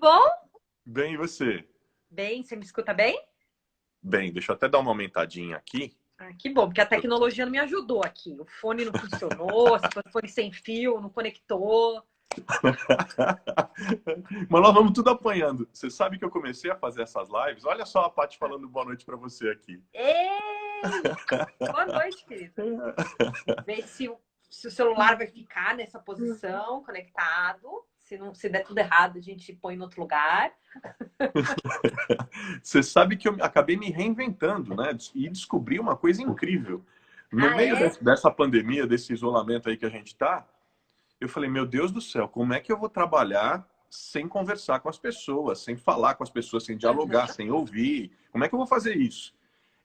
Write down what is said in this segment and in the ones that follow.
bom? Bem, e você? Bem, você me escuta bem? Bem, deixa eu até dar uma aumentadinha aqui. Ah, que bom, porque a tecnologia não me ajudou aqui. O fone não funcionou, se o fone sem fio, não conectou. Mas nós vamos tudo apanhando. Você sabe que eu comecei a fazer essas lives? Olha só a Paty falando boa noite para você aqui. Ei! Boa noite, querido. Ver se o celular vai ficar nessa posição, conectado. Se der tudo errado, a gente põe em outro lugar. Você sabe que eu acabei me reinventando, né? E descobri uma coisa incrível. No Ah, meio é? dessa pandemia, desse isolamento aí que a gente está, eu falei, meu Deus do céu, como é que eu vou trabalhar sem conversar com as pessoas, sem falar com as pessoas, sem dialogar, Uhum. sem ouvir? Como é que eu vou fazer isso?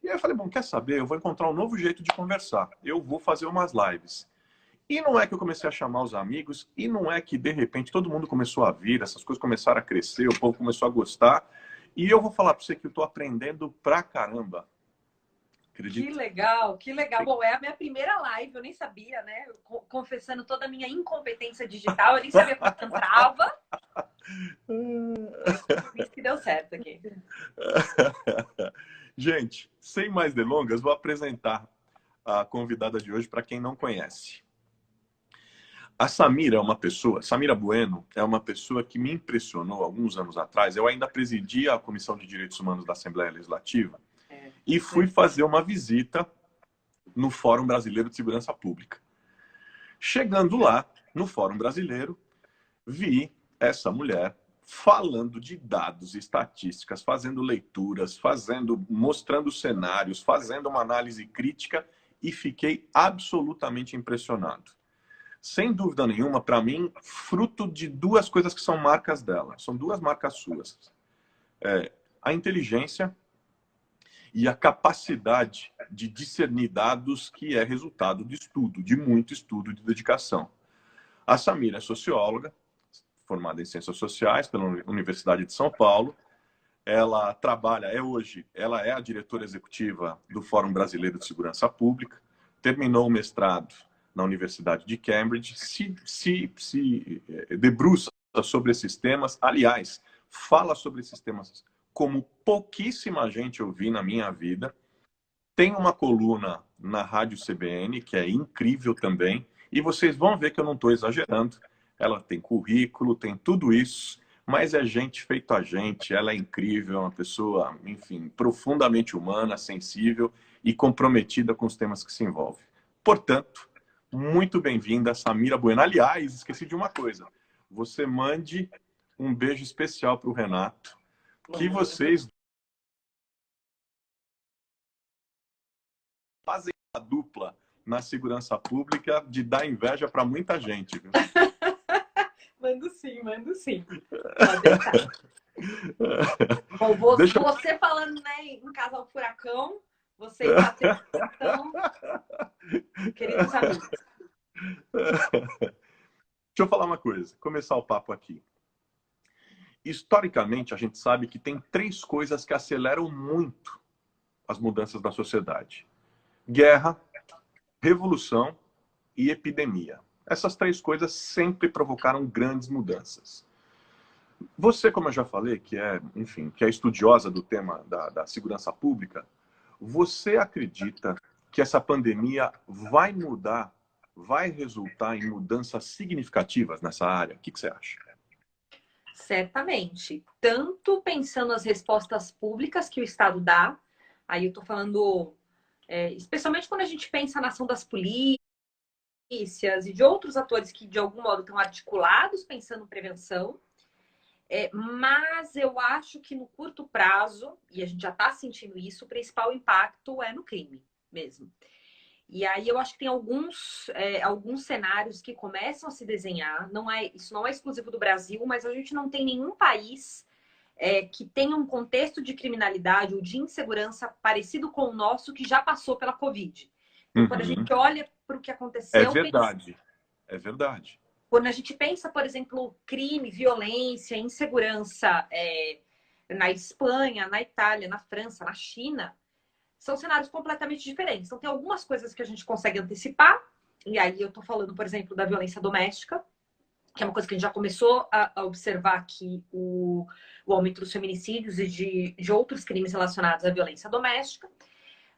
E aí eu falei, bom, quer saber? Eu vou encontrar um novo jeito de conversar. Eu vou fazer umas lives. E não é que eu comecei a chamar os amigos, e não é que, de repente, todo mundo começou a vir, essas coisas começaram a crescer, o povo começou a gostar. E eu vou falar para você que eu estou aprendendo pra caramba. Que Acredita? legal, que legal. Bom, é a minha primeira live, eu nem sabia, né? Confessando toda a minha incompetência digital, eu nem sabia como entrava. Por isso que deu certo aqui. Gente, sem mais delongas, vou apresentar a convidada de hoje para quem não conhece. A Samira é uma pessoa, Samira Bueno é uma pessoa que me impressionou alguns anos atrás. Eu ainda presidia a Comissão de Direitos Humanos da Assembleia Legislativa e fui fazer uma visita no Fórum Brasileiro de Segurança Pública. Chegando lá, no Fórum Brasileiro, vi essa mulher falando de dados e estatísticas, fazendo leituras, mostrando cenários, fazendo uma análise crítica e fiquei absolutamente impressionado. Sem dúvida nenhuma, para mim, fruto de duas coisas que são marcas dela. São duas marcas suas. A inteligência e a capacidade de discernir dados que é resultado de estudo, de muito estudo, de dedicação. A Samira é socióloga, formada em Ciências Sociais pela Universidade de São Paulo. Ela trabalha, ela é a diretora executiva do Fórum Brasileiro de Segurança Pública, terminou o mestrado na Universidade de Cambridge, se debruça sobre esses temas, aliás, fala sobre esses temas como pouquíssima gente eu vi na minha vida. Tem uma coluna na Rádio CBN, que é incrível também, e vocês vão ver que eu não estou exagerando. Ela tem currículo, tem tudo isso, mas é gente feito a gente, ela é incrível, é uma pessoa, enfim, profundamente humana, sensível e comprometida com os temas que se envolvem. Portanto, muito bem-vinda, Samira Bueno. Aliás, esqueci de uma coisa. Você mande um beijo especial para o Renato, que vocês fazem a dupla na segurança pública de dar inveja para muita gente. Viu? Mando sim, mando sim. Pode deixar. Bom, você falando, né, em Casal Furacão, vocês batendo, então, queridos amigos. Deixa eu falar uma coisa, começar o papo aqui. Historicamente, a gente sabe que tem três coisas que aceleram muito as mudanças da sociedade: guerra, revolução e epidemia. Essas três coisas sempre provocaram grandes mudanças. Você, como eu já falei, que é, enfim, que é estudiosa do tema da segurança pública, você acredita que essa pandemia vai mudar, vai resultar em mudanças significativas nessa área? O que você acha? Certamente. Tanto pensando nas respostas públicas que o Estado dá, aí eu estou falando, especialmente quando a gente pensa na ação das polícias e de outros atores que, de algum modo, estão articulados pensando em prevenção. Mas eu acho que no curto prazo, e a gente já está sentindo isso, o principal impacto é no crime mesmo. E aí eu acho que tem alguns cenários que começam a se desenhar. Isso não é exclusivo do Brasil, mas a gente não tem nenhum país que tenha um contexto de criminalidade ou de insegurança parecido com o nosso que já passou pela Covid. Então, quando a gente olha para o que É aconteceu, verdade, é verdade. quando a gente pensa, por exemplo, crime, violência, insegurança na Espanha, na Itália, na França, na China, são cenários completamente diferentes. Então, tem algumas coisas que a gente consegue antecipar, e aí eu estou falando, por exemplo, da violência doméstica, que é uma coisa que a gente já começou a observar aqui, o aumento dos feminicídios e de outros crimes relacionados à violência doméstica.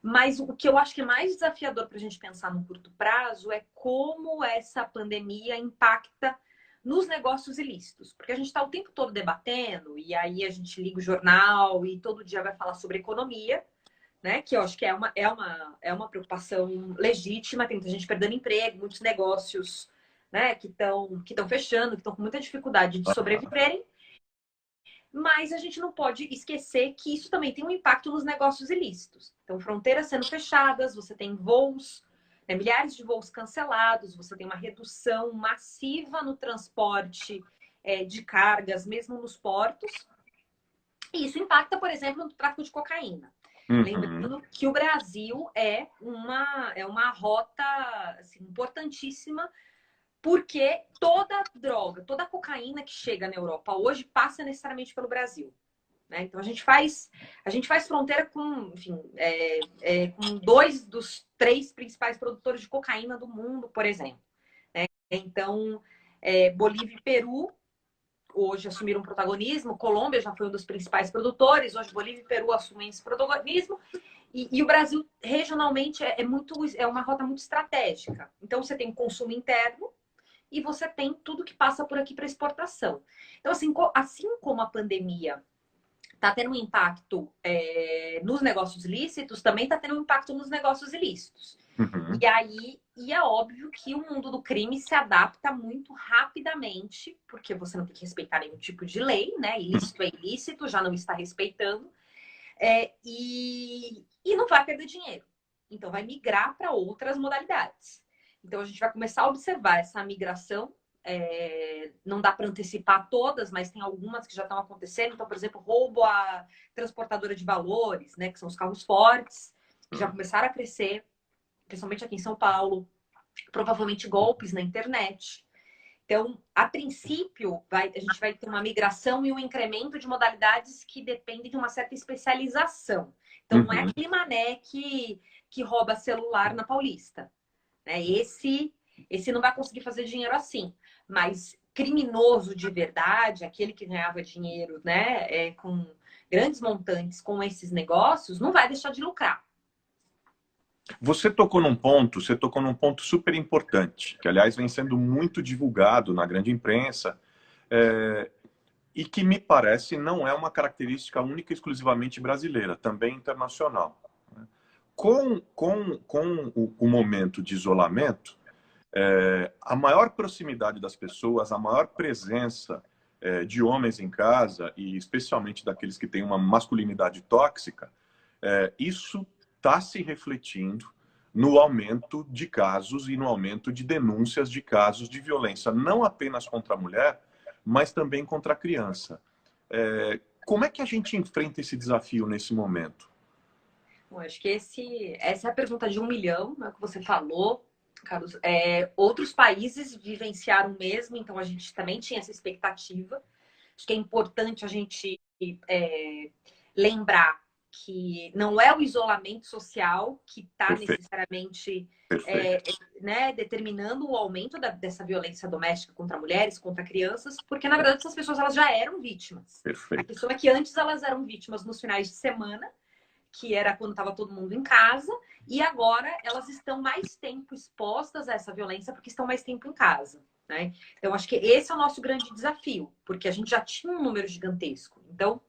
Mas o que eu acho que é mais desafiador para a gente pensar no curto prazo é como essa pandemia impacta nos negócios ilícitos. Porque a gente está o tempo todo debatendo, e aí a gente liga o jornal e todo dia vai falar sobre economia, né? Que eu acho que é uma preocupação legítima, tem muita gente perdendo emprego, muitos negócios, né, que estão fechando, que estão com muita dificuldade de sobreviverem. Mas a gente não pode esquecer que isso também tem um impacto nos negócios ilícitos. Então, fronteiras sendo fechadas, você tem voos, né, milhares de voos cancelados, você tem uma redução massiva no transporte de cargas, mesmo nos portos. E isso impacta, por exemplo, no tráfico de cocaína. Uhum. Lembrando que o Brasil é uma rota assim, importantíssima, porque toda droga, toda cocaína que chega na Europa hoje passa necessariamente pelo Brasil. Né? Então a gente faz fronteira com, enfim, com 2 dos 3 principais produtores de cocaína do mundo, por exemplo. Né? Então, Bolívia e Peru hoje assumiram protagonismo, Colômbia já foi um dos principais produtores, hoje Bolívia e Peru assumem esse protagonismo, e o Brasil regionalmente é uma rota muito estratégica. Então você tem consumo interno, e você tem tudo que passa por aqui para exportação. Então, assim como a pandemia está tendo um impacto nos negócios lícitos, também está tendo um impacto nos negócios ilícitos. Uhum. E é óbvio que o mundo do crime se adapta muito rapidamente, porque você não tem que respeitar nenhum tipo de lei, né? Ilícito é ilícito, já não está respeitando, e não vai perder dinheiro. Então, vai migrar para outras modalidades. Então, a gente vai começar a observar essa migração. Não dá para antecipar todas, mas tem algumas que já estão acontecendo. Então, por exemplo, roubo a transportadora de valores, né, que são os carros fortes, que já começaram a crescer, principalmente aqui em São Paulo. Provavelmente golpes na internet. Então, a princípio, a gente vai ter uma migração e um incremento de modalidades que dependem de uma certa especialização. Então, não é aquele mané que rouba celular na Paulista. Né? Esse não vai conseguir fazer dinheiro assim. Mas criminoso de verdade, aquele que ganhava dinheiro, né, com grandes montantes com esses negócios, não vai deixar de lucrar. Você tocou num ponto super importante, que aliás vem sendo muito divulgado na grande imprensa, e que me parece não é uma característica única e exclusivamente brasileira, também internacional. Com o momento de isolamento, a maior proximidade das pessoas, a maior presença de homens em casa, e especialmente daqueles que têm uma masculinidade tóxica, isso está se refletindo no aumento de casos e no aumento de denúncias de casos de violência, não apenas contra a mulher, mas também contra a criança. Como é que a gente enfrenta esse desafio nesse momento? Bom, acho que essa é a pergunta de 1 milhão, né, que você falou, Carlos. Outros países vivenciaram o mesmo, então a gente também tinha essa expectativa. Acho que é importante a gente lembrar que não é o isolamento social que está necessariamente né, determinando o aumento dessa violência doméstica contra mulheres, contra crianças, porque na verdade essas pessoas elas já eram vítimas. A questão é que antes elas eram vítimas nos finais de semana, que era quando estava todo mundo em casa, e agora elas estão mais tempo expostas a essa violência porque estão mais tempo em casa. Né? Então, acho que esse é o nosso grande desafio, porque a gente já tinha um número gigantesco. Então,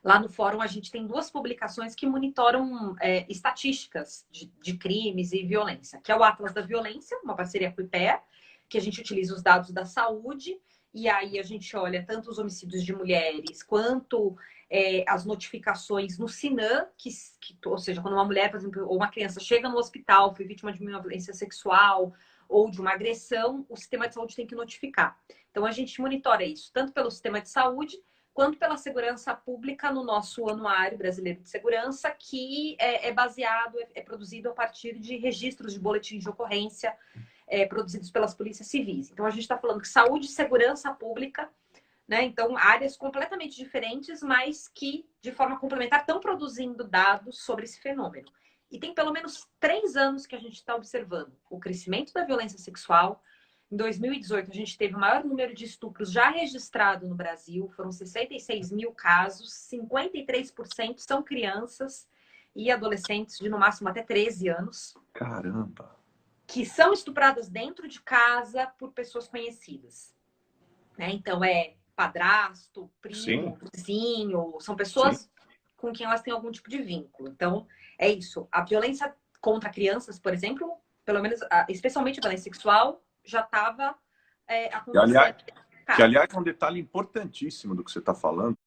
lá no fórum a gente tem 2 publicações que monitoram estatísticas de crimes e violência, que é o Atlas da Violência, uma parceria com o IPEA, que a gente utiliza os dados da saúde, e aí a gente olha tanto os homicídios de mulheres, quanto as notificações no SINAM, ou seja, quando uma mulher, por exemplo, ou uma criança chega no hospital, foi vítima de uma violência sexual ou de uma agressão, o sistema de saúde tem que notificar. Então, a gente monitora isso, tanto pelo sistema de saúde, quanto pela segurança pública no nosso Anuário Brasileiro de Segurança, que é produzido a partir de registros de boletins de ocorrência produzidos pelas polícias civis. Então, a gente está falando que saúde e segurança pública, né? Então, áreas completamente diferentes, mas que, de forma complementar, estão produzindo dados sobre esse fenômeno. E tem pelo menos 3 anos que a gente está observando o crescimento da violência sexual, Em 2018, a gente teve o maior número de estupros já registrado no Brasil. Foram 66 mil casos, 53% são crianças e adolescentes de no máximo até 13 anos. Caramba! Que são estupradas dentro de casa por pessoas conhecidas. Né? Então, é padrasto, primo, vizinho, são pessoas com quem elas têm algum tipo de vínculo. Então, é isso. A violência contra crianças, por exemplo, pelo menos, especialmente a violência sexual, já estava acontecendo. Que, aliás, é um detalhe importantíssimo do que você está falando,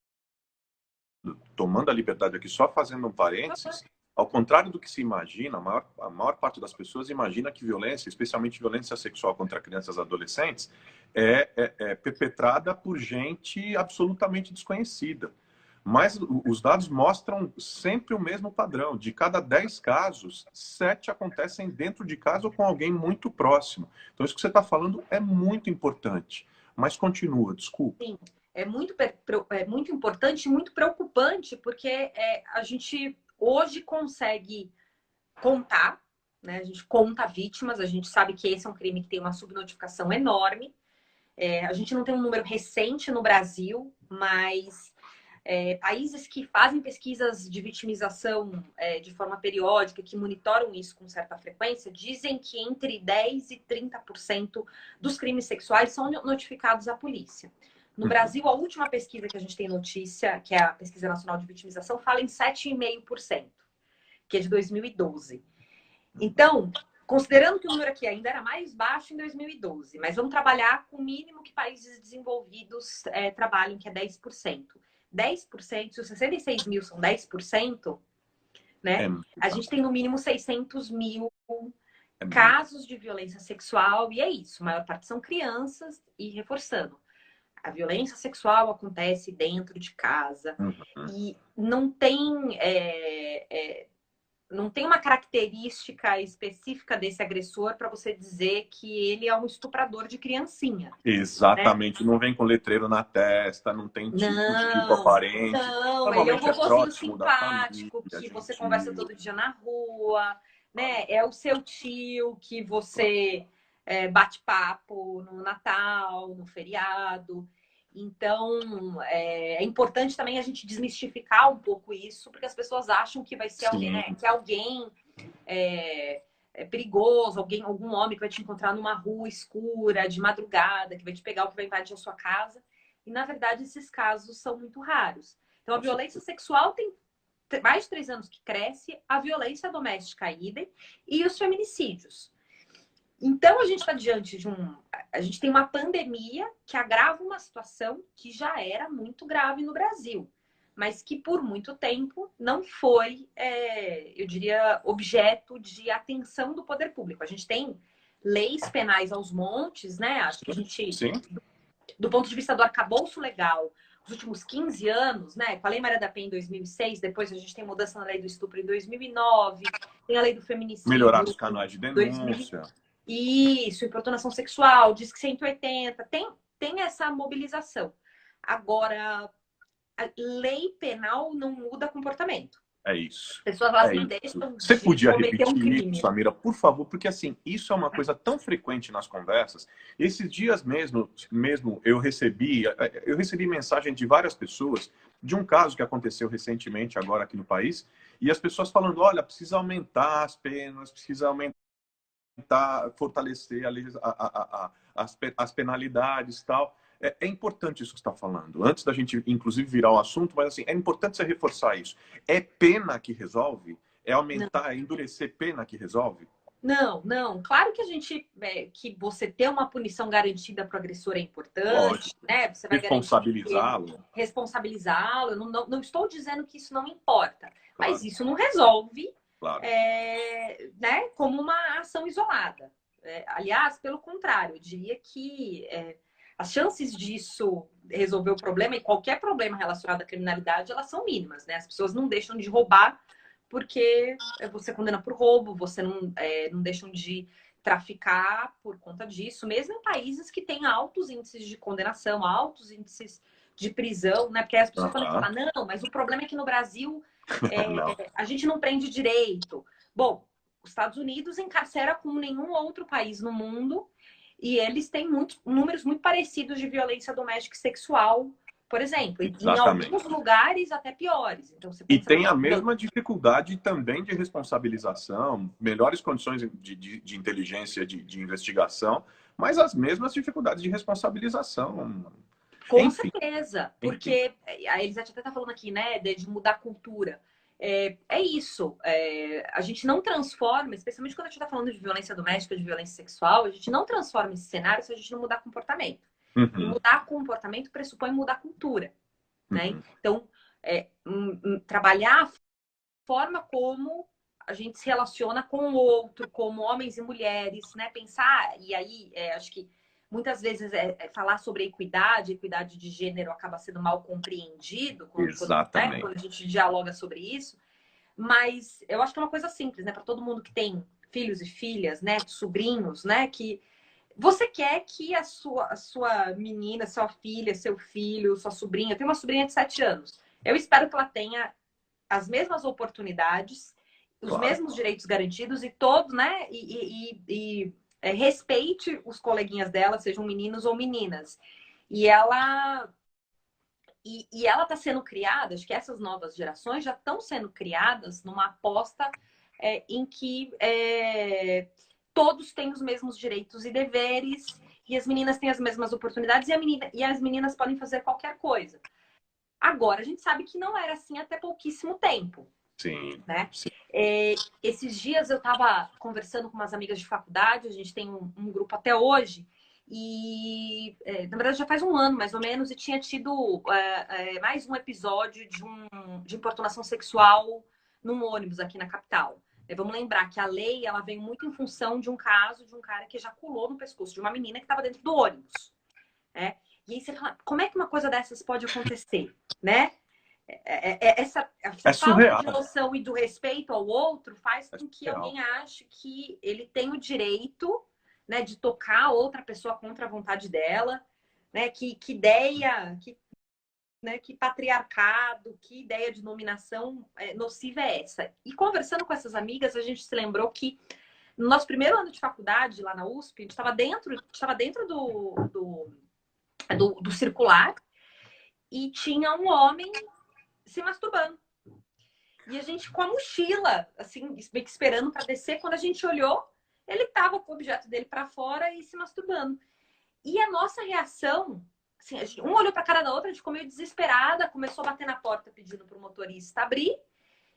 tomando a liberdade aqui, só fazendo um parênteses, ao contrário do que se imagina, a maior parte das pessoas imagina que violência, especialmente violência sexual contra crianças e adolescentes, é perpetrada por gente absolutamente desconhecida. Mas os dados mostram sempre o mesmo padrão. De cada 10 casos, 7 acontecem dentro de casa ou com alguém muito próximo. Então, isso que você está falando é muito importante. Mas continua, desculpa. Sim, é muito importante e muito preocupante, porque a gente hoje consegue contar, né? A gente conta vítimas, a gente sabe que esse é um crime que tem uma subnotificação enorme. A gente não tem um número recente no Brasil, mas países que fazem pesquisas de vitimização de forma periódica, que monitoram isso com certa frequência, dizem que entre 10% e 30% dos crimes sexuais são notificados à polícia. No Brasil, a última pesquisa que a gente tem notícia, que é a Pesquisa Nacional de Vitimização, fala em 7,5%, que é de 2012. Então, considerando que o número aqui ainda era mais baixo em 2012, mas vamos trabalhar com o mínimo que países desenvolvidos trabalham, que é 10%. 10%, se os 66 mil são 10%, né? A gente tem no mínimo 600 mil casos de violência sexual, e é isso. A maior parte são crianças, e reforçando, a violência sexual acontece dentro de casa e não tem uma característica específica desse agressor para você dizer que ele é um estuprador de criancinha. Exatamente. Né? Não vem com letreiro na testa, não tem tipo aparente. Não, ele é um robozinho simpático que você conversa todo dia na rua, né? É o seu tio que você bate papo no Natal, no feriado. Então, é importante também a gente desmistificar um pouco isso, porque as pessoas acham que vai ser alguém perigoso, algum homem que vai te encontrar numa rua escura, de madrugada, que vai te pegar ou que vai invadir a sua casa. E, na verdade, esses casos são muito raros. Então, a violência sexual tem mais de 3 anos que cresce, a violência doméstica idem, e os feminicídios. Então, a gente está diante de a gente tem uma pandemia que agrava uma situação que já era muito grave no Brasil, mas que por muito tempo não foi, eu diria, objeto de atenção do poder público. A gente tem leis penais aos montes, né? Acho que a gente, do ponto de vista do arcabouço legal, os últimos 15 anos, né? Com a Lei Maria da Penha em 2006, depois a gente tem mudança na Lei do Estupro em 2009, tem a Lei do Feminicídio. Melhorar os canais de denúncia. Isso, importunação sexual, Disque 180, tem essa mobilização. Agora, a lei penal não muda comportamento. É isso. As pessoas elas não deixam Você de podia cometer repetir um crime. isso, Samira, por favor, porque assim, isso é uma coisa tão frequente nas conversas. Esses dias mesmo eu recebi mensagem de várias pessoas de um caso que aconteceu recentemente agora aqui no país, e as pessoas falando, olha, precisa aumentar as penas, precisa fortalecer as penalidades e tal. É importante isso que você está falando. Antes da gente, inclusive, virar o assunto, mas assim, é importante você reforçar isso. É pena que resolve? É aumentar, é endurecer pena que resolve? Não. Claro que que você ter uma punição garantida para o agressor é importante, né? Você vai responsabilizá-lo. Eu não estou dizendo que isso não importa, mas isso não resolve. Claro. Né, como uma ação isolada. Aliás, pelo contrário, eu diria que as chances disso resolver o problema, e qualquer problema relacionado à criminalidade, elas são mínimas, né? As pessoas não deixam de roubar porque você condena por roubo, você não deixam de traficar por conta disso, mesmo em países que têm altos índices de condenação, altos índices de prisão, né? Porque as pessoas falam, não, mas o problema é que no Brasil a gente não prende direito. Bom, os Estados Unidos encarcera como nenhum outro país no mundo e eles têm números muito parecidos de violência doméstica e sexual, por exemplo. Em alguns lugares até piores. Então, você E pensa tem a mesma dificuldade também de responsabilização, melhores condições de inteligência, de investigação, mas as mesmas dificuldades de responsabilização. Com Enfim, certeza, porque a Elisete até está falando aqui, né, de mudar a cultura. É isso. A gente não transforma, especialmente quando a gente está falando de violência doméstica, de violência sexual, a gente não transforma esse cenário se a gente não mudar comportamento. E mudar comportamento pressupõe mudar cultura, né? Então, trabalhar a forma como a gente se relaciona com o outro, como homens e mulheres, né? Pensar, e aí acho que muitas vezes falar sobre equidade de gênero acaba sendo mal compreendido quando a gente dialoga sobre isso, mas eu acho que é uma coisa simples, né? Para todo mundo que tem filhos e filhas, né? Sobrinhos, né? Que você quer que a sua menina, sua filha, seu filho, sua sobrinha, eu tenho uma sobrinha de 7 anos, eu espero que ela tenha as mesmas oportunidades, os mesmos direitos garantidos e todos, né? Respeite os coleguinhas dela, sejam meninos ou meninas. E ela está sendo criada, acho que essas novas gerações já estão sendo criadas numa aposta em que todos têm os mesmos direitos e deveres, e as meninas têm as mesmas oportunidades, e as meninas podem fazer qualquer coisa. Agora, a gente sabe que não era assim até pouquíssimo tempo. Sim. Né? Sim. Esses dias eu estava conversando com umas amigas de faculdade, a gente tem um grupo até hoje, e na verdade já faz um ano mais ou menos, e tinha tido mais um episódio de importunação sexual num ônibus aqui na capital. Vamos lembrar que a lei ela vem muito em função de um caso de um cara que ejaculou no pescoço de uma menina que estava dentro do ônibus. E aí você fala, como é que uma coisa dessas pode acontecer, né? Essa falta de noção e do respeito ao outro faz com que alguém ache que ele tem o direito, né, de tocar outra pessoa contra a vontade dela, né? Que ideia, que patriarcado, que ideia de dominação nociva é essa? E conversando com essas amigas, a gente se lembrou que no nosso primeiro ano de faculdade, lá na USP, a gente estava dentro do circular e tinha um homem se masturbando. E a gente com a mochila, assim, meio que esperando para descer. Quando a gente olhou, ele estava com o objeto dele para fora e se masturbando. E a nossa reação, assim, um olhou para a cara da outra, a gente ficou meio desesperada, começou a bater na porta pedindo para o motorista abrir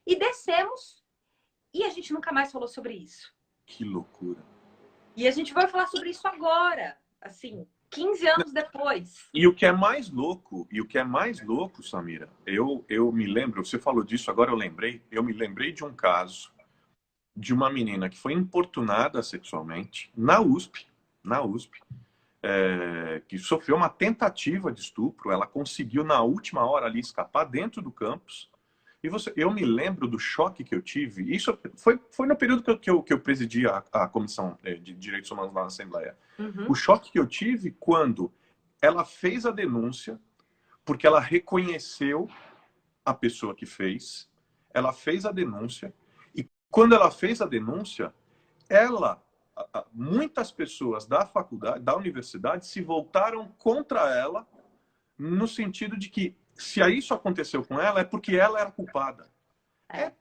e descemos. E a gente nunca mais falou sobre isso. Que loucura. E a gente vai falar sobre isso agora, assim, 15 anos depois. E o que é mais louco, Samira, eu me lembro, você falou disso, agora eu me lembrei de um caso de uma menina que foi importunada sexualmente na USP, que sofreu uma tentativa de estupro, ela conseguiu na última hora ali escapar dentro do campus. E eu me lembro do choque que eu tive, isso foi no período que eu presidi a Comissão de Direitos Humanos lá na Assembleia. O choque que eu tive quando ela fez a denúncia, porque ela reconheceu a pessoa que fez, ela fez a denúncia, e quando ela fez a denúncia, muitas pessoas da faculdade, da universidade, se voltaram contra ela, no sentido de que, se isso aconteceu com ela, é porque ela era culpada. É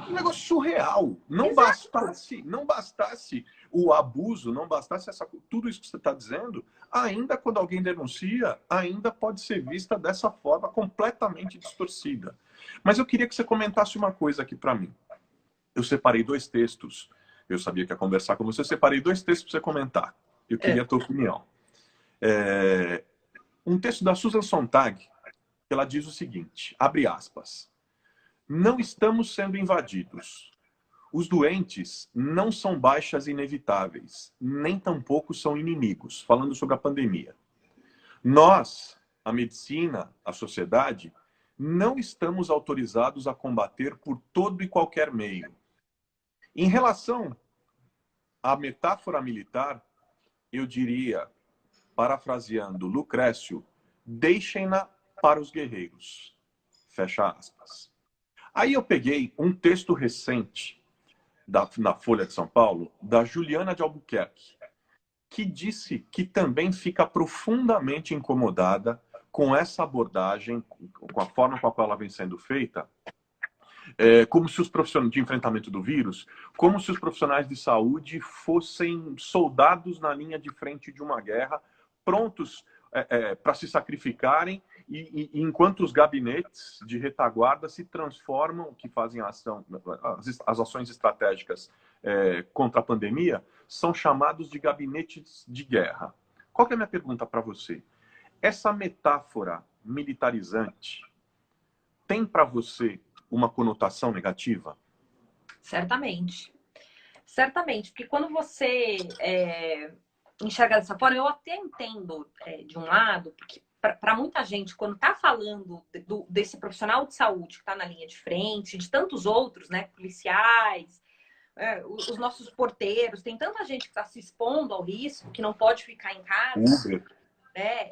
um negócio surreal. Não bastasse o abuso, não bastasse tudo isso que você está dizendo, ainda quando alguém denuncia, ainda pode ser vista dessa forma completamente distorcida. Mas eu queria que você comentasse uma coisa aqui para mim. Eu separei 2 textos. Eu sabia que ia conversar com você. Eu separei 2 textos para você comentar. Eu queria a tua opinião. Um texto da Susan Sontag, ela diz o seguinte, abre aspas, não estamos sendo invadidos. Os doentes não são baixas inevitáveis, nem tampouco são inimigos, falando sobre a pandemia. Nós, a medicina, a sociedade, não estamos autorizados a combater por todo e qualquer meio. Em relação à metáfora militar, eu diria, parafraseando Lucrécio, deixem-na para os guerreiros. Fecha aspas. Aí eu peguei um texto recente na Folha de São Paulo, da Juliana de Albuquerque. que disse que também fica profundamente incomodada com essa abordagem, com a forma com a qual ela vem sendo feita, como se os profissionais de enfrentamento do vírus, como se os profissionais de saúde fossem soldados na linha de frente de uma guerra, prontos para se sacrificarem, e enquanto os gabinetes de retaguarda se transformam, que fazem as ações estratégicas contra a pandemia, são chamados de gabinetes de guerra. Qual que é a minha pergunta para você? Essa metáfora militarizante tem para você uma conotação negativa? Certamente. Certamente, porque quando você enxerga dessa forma, eu até entendo de um lado, porque para muita gente, quando está falando desse profissional de saúde que está na linha de frente, de tantos outros, né, policiais, os nossos porteiros, tem tanta gente que está se expondo ao risco, que não pode ficar em casa, né,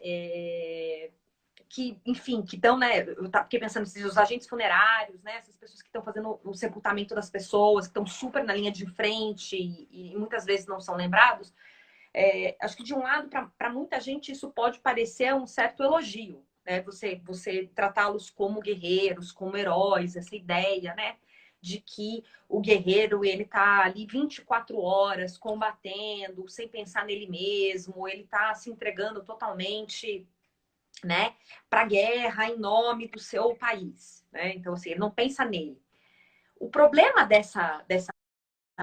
que, enfim, que estão, né, eu fiquei pensando os agentes funerários, né, essas pessoas que estão fazendo o sepultamento das pessoas, que estão super na linha de frente e muitas vezes não são lembrados. Acho que de um lado, para muita gente, isso pode parecer um certo elogio, né? Você tratá-los como guerreiros, como heróis, essa ideia, né? De que o guerreiro, ele tá ali 24 horas combatendo, sem pensar nele mesmo, ele tá se entregando totalmente, né, para a guerra em nome do seu país, né? Então, assim, ele não pensa nele. O problema dessa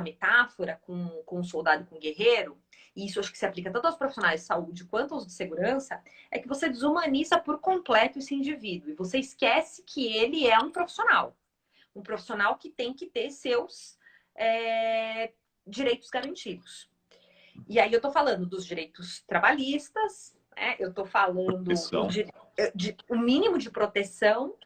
metáfora com o soldado e com o guerreiro, e isso acho que se aplica tanto aos profissionais de saúde quanto aos de segurança, é que você desumaniza por completo esse indivíduo. E você esquece que ele é um profissional. Um profissional que tem que ter seus direitos garantidos. E aí eu tô falando dos direitos trabalhistas, né? Eu tô falando de um mínimo de proteção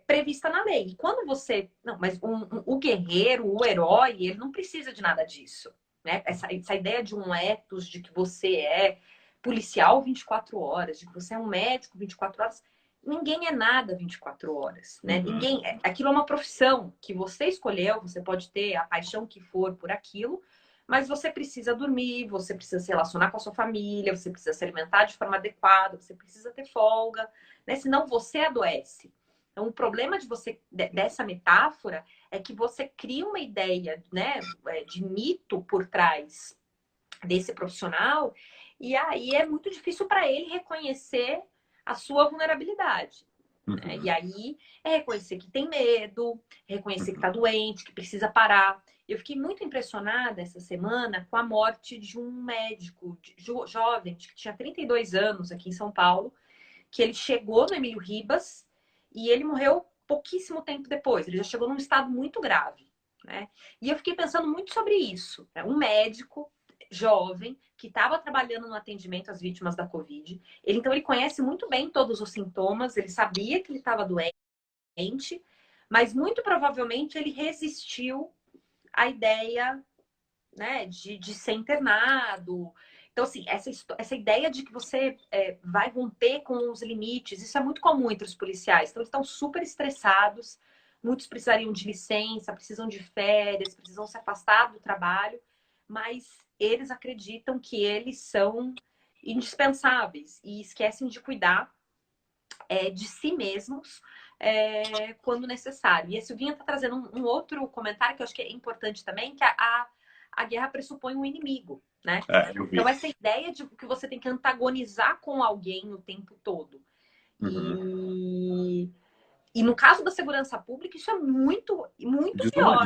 prevista na lei. E quando você... Não, mas o guerreiro, o herói, ele não precisa de nada disso, né? Essa ideia de um ethos, de que você é policial 24 horas, de que você é um médico 24 horas... Ninguém é nada 24 horas, né? Ninguém... Aquilo é uma profissão que você escolheu, você pode ter a paixão que for por aquilo, mas você precisa dormir, você precisa se relacionar com a sua família, você precisa se alimentar de forma adequada, você precisa ter folga, né? Senão você adoece. Então, o problema dessa metáfora é que você cria uma ideia, né, de mito por trás desse profissional, e aí é muito difícil para ele reconhecer a sua vulnerabilidade. Né? E aí é reconhecer que tem medo, reconhecer que está doente, que precisa parar. Eu fiquei muito impressionada essa semana com a morte de um médico jovem, que tinha 32 anos aqui em São Paulo, que ele chegou no Emílio Ribas e ele morreu pouquíssimo tempo depois. Ele já chegou num estado muito grave, né? E eu fiquei pensando muito sobre isso. Né? Um médico jovem que estava trabalhando no atendimento às vítimas da Covid. Então, ele conhece muito bem todos os sintomas, ele sabia que ele estava doente, mas muito provavelmente ele resistiu à ideia, né, de ser internado. Então, assim, essa ideia de que você vai romper com os limites, isso é muito comum entre os policiais. Então, eles estão super estressados, muitos precisariam de licença, precisam de férias, precisam se afastar do trabalho, mas eles acreditam que eles são indispensáveis e esquecem de cuidar de si mesmos quando necessário. E a Silvinha está trazendo um outro comentário que eu acho que é importante também, que a guerra pressupõe um inimigo, né? Então, essa ideia de que você tem que antagonizar com alguém o tempo todo. E no caso da segurança pública, isso é muito, muito pior.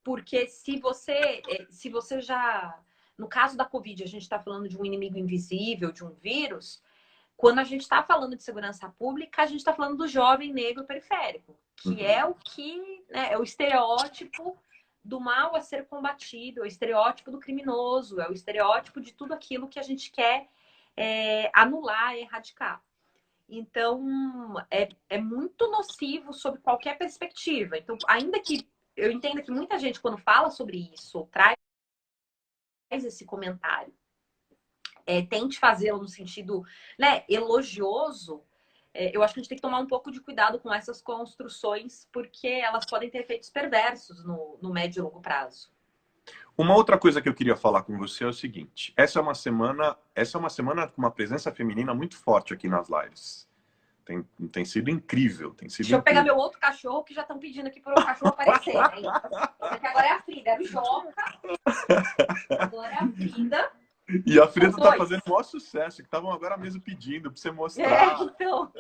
Porque se você já... No caso da Covid, a gente está falando de um inimigo invisível, de um vírus. Quando a gente está falando de segurança pública, a gente está falando do jovem negro periférico, que é o que, né, é o estereótipo do mal a ser combatido, é o estereótipo do criminoso, é o estereótipo de tudo aquilo que a gente quer anular, erradicar. Então, é muito nocivo sob qualquer perspectiva. Então, ainda que eu entenda que muita gente, quando fala sobre isso, traz esse comentário, tente fazê-lo no sentido, né, elogioso, eu acho que a gente tem que tomar um pouco de cuidado com essas construções, porque elas podem ter efeitos perversos no médio e longo prazo. Uma outra coisa que eu queria falar com você é o seguinte: essa é uma semana com uma presença feminina muito forte aqui nas lives. Tem sido incrível, tem sido Deixa eu pegar incrível. meu outro cachorro, que já estão pedindo aqui para o cachorro aparecer, né? Porque agora é a Frida, era o Joca, agora é a Frida. E a Frida tá Dois. fazendo o maior sucesso, que estavam agora mesmo pedindo para você É, mostrar. então.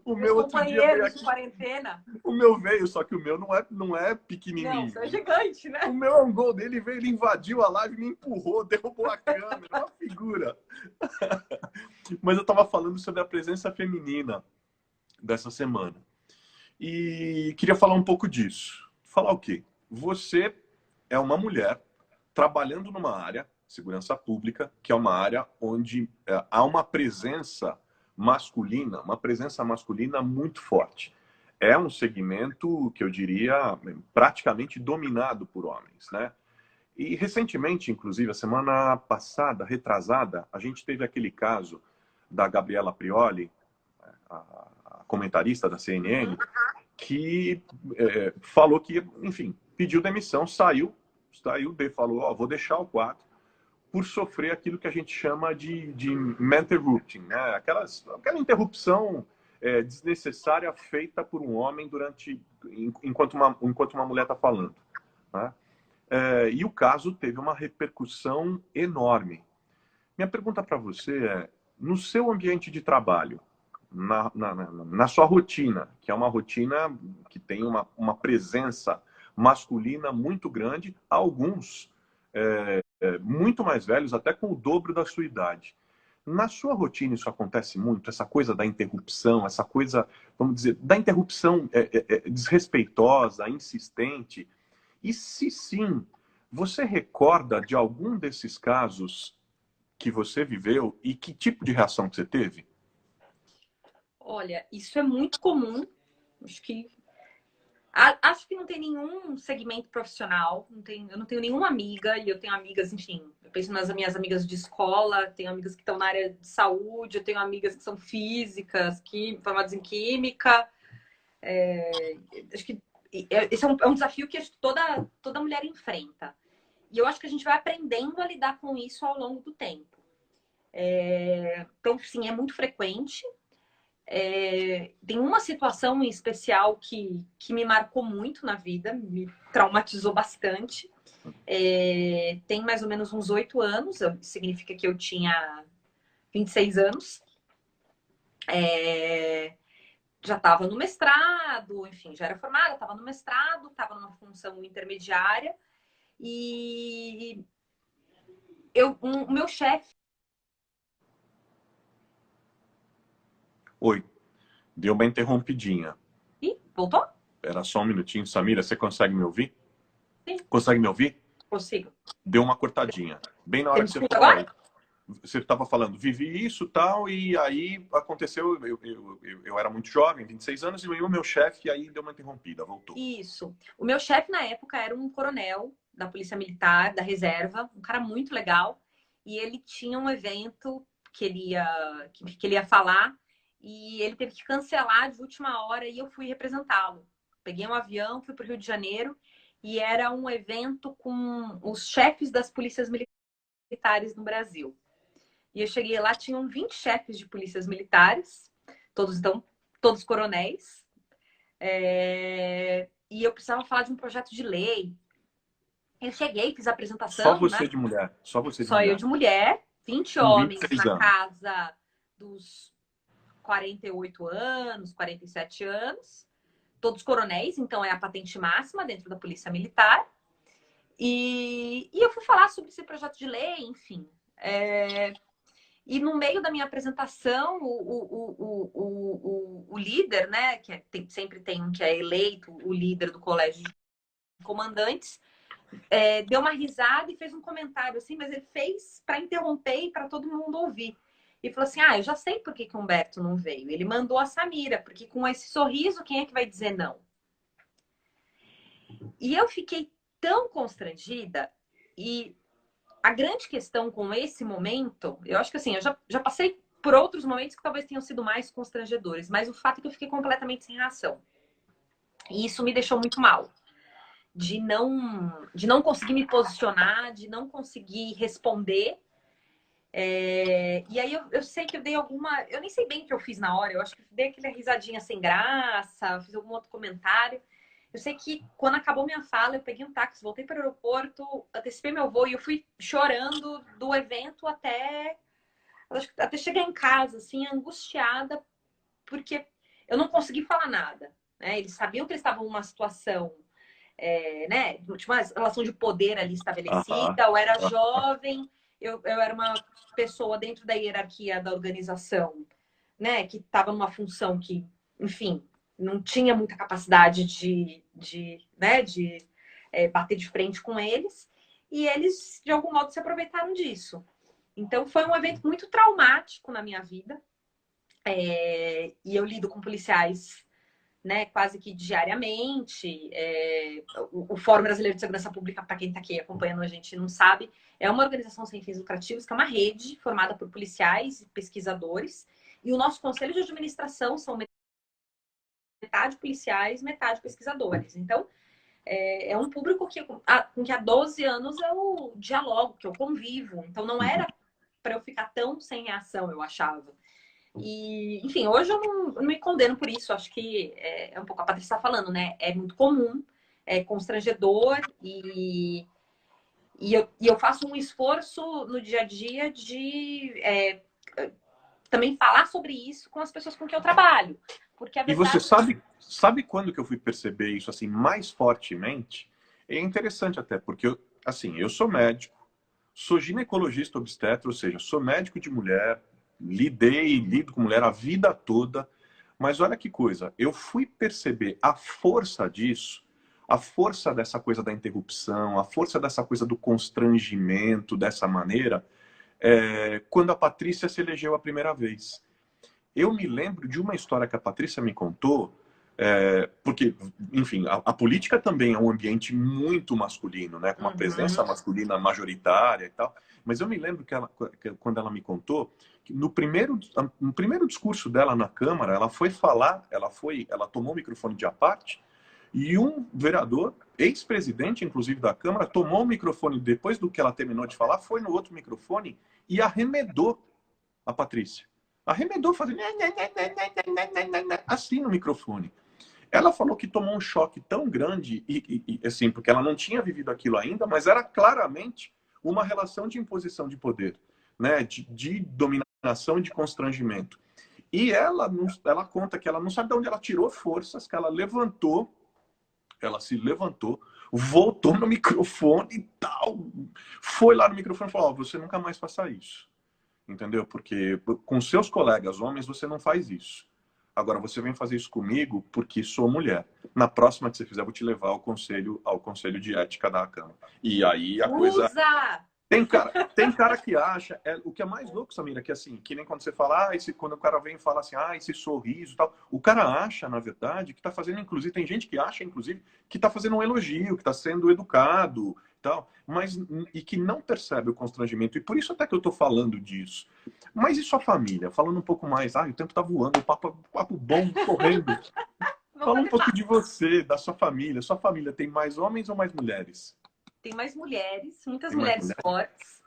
O Meus meu outro dia veio companheiros de aqui. quarentena. O meu veio, só que o meu não é Não, pequenininho. você é gigante, né? O meu é um gol dele, veio, ele invadiu a live, me empurrou, derrubou a câmera, uma figura. Mas eu estava falando sobre a presença feminina dessa semana. E queria falar um pouco disso. Falar o quê? Você é uma mulher trabalhando numa área, segurança pública, que é uma área onde há uma presença masculina muito forte. É um segmento que eu diria praticamente dominado por homens, né? E recentemente, inclusive, a semana passada, retrasada, a gente teve aquele caso da Gabriela Prioli, a comentarista da CNN, que falou que, enfim, pediu demissão, saiu, falou, ó, vou deixar o quadro por sofrer aquilo que a gente chama de interrupting, né? Aquela interrupção desnecessária feita por um homem enquanto uma mulher está falando, né? E o caso teve uma repercussão enorme. Minha pergunta para você é, no seu ambiente de trabalho, na sua rotina, que é uma rotina que tem uma presença masculina muito grande, alguns muito mais velhos, até com o dobro da sua idade. Na sua rotina isso acontece muito, essa coisa da interrupção, essa coisa, vamos dizer, da interrupção desrespeitosa, insistente. E se sim, você recorda de algum desses casos que você viveu e que tipo de reação que você teve? Olha, isso é muito comum. Acho que não tem nenhum segmento profissional. Eu não tenho nenhuma amiga, e eu tenho amigas, enfim. Eu penso nas minhas amigas de escola, tenho amigas que estão na área de saúde, eu tenho amigas que são físicas, formadas em química. Acho que esse é um desafio que acho que toda mulher enfrenta. E eu acho que a gente vai aprendendo a lidar com isso ao longo do tempo. Então, sim, é muito frequente. Tem uma situação em especial que me marcou muito na vida, me traumatizou bastante. Tem mais ou menos uns 8 anos, significa que eu tinha 26 anos. Já estava no mestrado, enfim, já era formada, estava no mestrado, estava numa função intermediária. E o meu chefe. Oi, deu uma interrompidinha. Ih, voltou? Era só um minutinho. Samira, você consegue me ouvir? Sim. Consegue me ouvir? Consigo. Deu uma cortadinha. Bem na hora que você falou agora? aí. Você estava falando, vivi isso tal, e aí aconteceu, eu era muito jovem, 26 anos, e o meu chefe aí deu uma interrompida, voltou. Isso. O meu chefe na época era um coronel da Polícia Militar, da reserva, um cara muito legal, e ele tinha um evento que ele ia falar, e ele teve que cancelar de última hora, e eu fui representá-lo. Peguei um avião, fui para o Rio de Janeiro, e era um evento com os chefes das polícias militares no Brasil. E eu cheguei lá, tinham 20 chefes de polícias militares, todos coronéis. E eu precisava falar de um projeto de lei. Eu cheguei, fiz a apresentação. Só você, né? De mulher. Só você de Só mulher. eu de mulher. 20 homens na casa dos 48 anos, 47 anos. Todos coronéis, então é a patente máxima dentro da Polícia Militar. E eu fui falar sobre esse projeto de lei, enfim. E no meio da minha apresentação, o líder, né, que sempre tem um que é eleito, o líder do colégio de comandantes, deu uma risada e fez um comentário assim, mas ele fez para interromper e para todo mundo ouvir. E falou assim, eu já sei por que o Humberto não veio. Ele mandou a Samira, porque com esse sorriso, quem é que vai dizer não? E eu fiquei tão constrangida e a grande questão com esse momento, eu acho que assim, eu já passei por outros momentos que talvez tenham sido mais constrangedores, mas o fato é que eu fiquei completamente sem reação. E isso me deixou muito mal. de não conseguir me posicionar, de não conseguir responder. E aí eu sei que eu dei alguma. Eu nem sei bem o que eu fiz na hora, eu acho que dei aquela risadinha sem graça, fiz algum outro comentário. Eu sei que quando acabou minha fala, eu peguei um táxi, voltei para o aeroporto, antecipei meu voo e eu fui chorando do evento até chegar em casa, assim, angustiada, porque eu não consegui falar nada. Né? Eles sabiam que eles estavam numa situação, né? Tinha uma relação de poder ali Aham. estabelecida, eu era jovem, eu era uma pessoa dentro da hierarquia da organização, né? Que estava numa função que, enfim, não tinha muita capacidade de bater de frente com eles. E eles, de algum modo, se aproveitaram disso. Então, foi um evento muito traumático na minha vida. E eu lido com policiais, né, quase que diariamente. O Fórum Brasileiro de Segurança Pública, para quem está aqui acompanhando a gente não sabe, é uma organização sem fins lucrativos, que é uma rede formada por policiais e pesquisadores. E o nosso conselho de administração são metade policiais, metade pesquisadores. Então, é um público com que há 12 anos eu dialogo, que eu convivo. Então, não era para eu ficar tão sem reação, eu achava. E, enfim, hoje eu não me condeno por isso. Acho que é um pouco a Patrícia está falando, né? É muito comum, é constrangedor e eu faço um esforço no dia a dia de também falar sobre isso com as pessoas com quem eu trabalho. Porque a E você verdade. sabe quando que eu fui perceber isso assim mais fortemente? É interessante até, porque assim, eu sou médico, sou ginecologista obstetra, ou seja, sou médico de mulher, lido com mulher a vida toda, mas olha que coisa, eu fui perceber a força disso, a força dessa coisa da interrupção, a força dessa coisa do constrangimento dessa maneira, quando a Patrícia se elegeu a primeira vez. Eu me lembro de uma história que a Patrícia me contou, porque, enfim, a política também é um ambiente muito masculino, né, com uma presença masculina majoritária e tal. Mas eu me lembro que quando ela me contou, que no primeiro discurso dela na Câmara, ela foi falar, ela tomou o microfone de aparte, e um vereador, ex-presidente, inclusive, da Câmara, tomou o microfone depois do que ela terminou de falar, foi no outro microfone e arremedou a Patrícia. Arremedou, fazendo assim no microfone. Ela falou que tomou um choque tão grande, assim, porque ela não tinha vivido aquilo ainda, mas era claramente uma relação de imposição de poder, né? De dominação e de constrangimento. E ela conta que ela não sabe de onde ela tirou forças, que ela se levantou, voltou no microfone e tal, foi lá no microfone e falou: você nunca mais faça isso. Entendeu? Porque com seus colegas homens você não faz isso. Agora você vem fazer isso comigo porque sou mulher. Na próxima que você fizer, eu vou te levar ao conselho de ética da Câmara. E aí a coisa. Usa! Tem cara que acha. O que é mais louco, Samira, que assim, que nem quando você fala, quando o cara vem e fala assim, esse sorriso e tal. O cara acha, na verdade, que tá fazendo, inclusive, tem gente que acha, inclusive, que tá fazendo um elogio, que tá sendo educado tal, e que não percebe o constrangimento. E por isso até que eu tô falando disso. Mas e sua família? Falando um pouco mais, o tempo tá voando, o papo bom, correndo. Vamos Fala um bater pouco papo. de você, da sua família. Sua família tem mais homens ou mais mulheres? Tem mais mulheres, muitas Tem mais mulheres mulheres? fortes.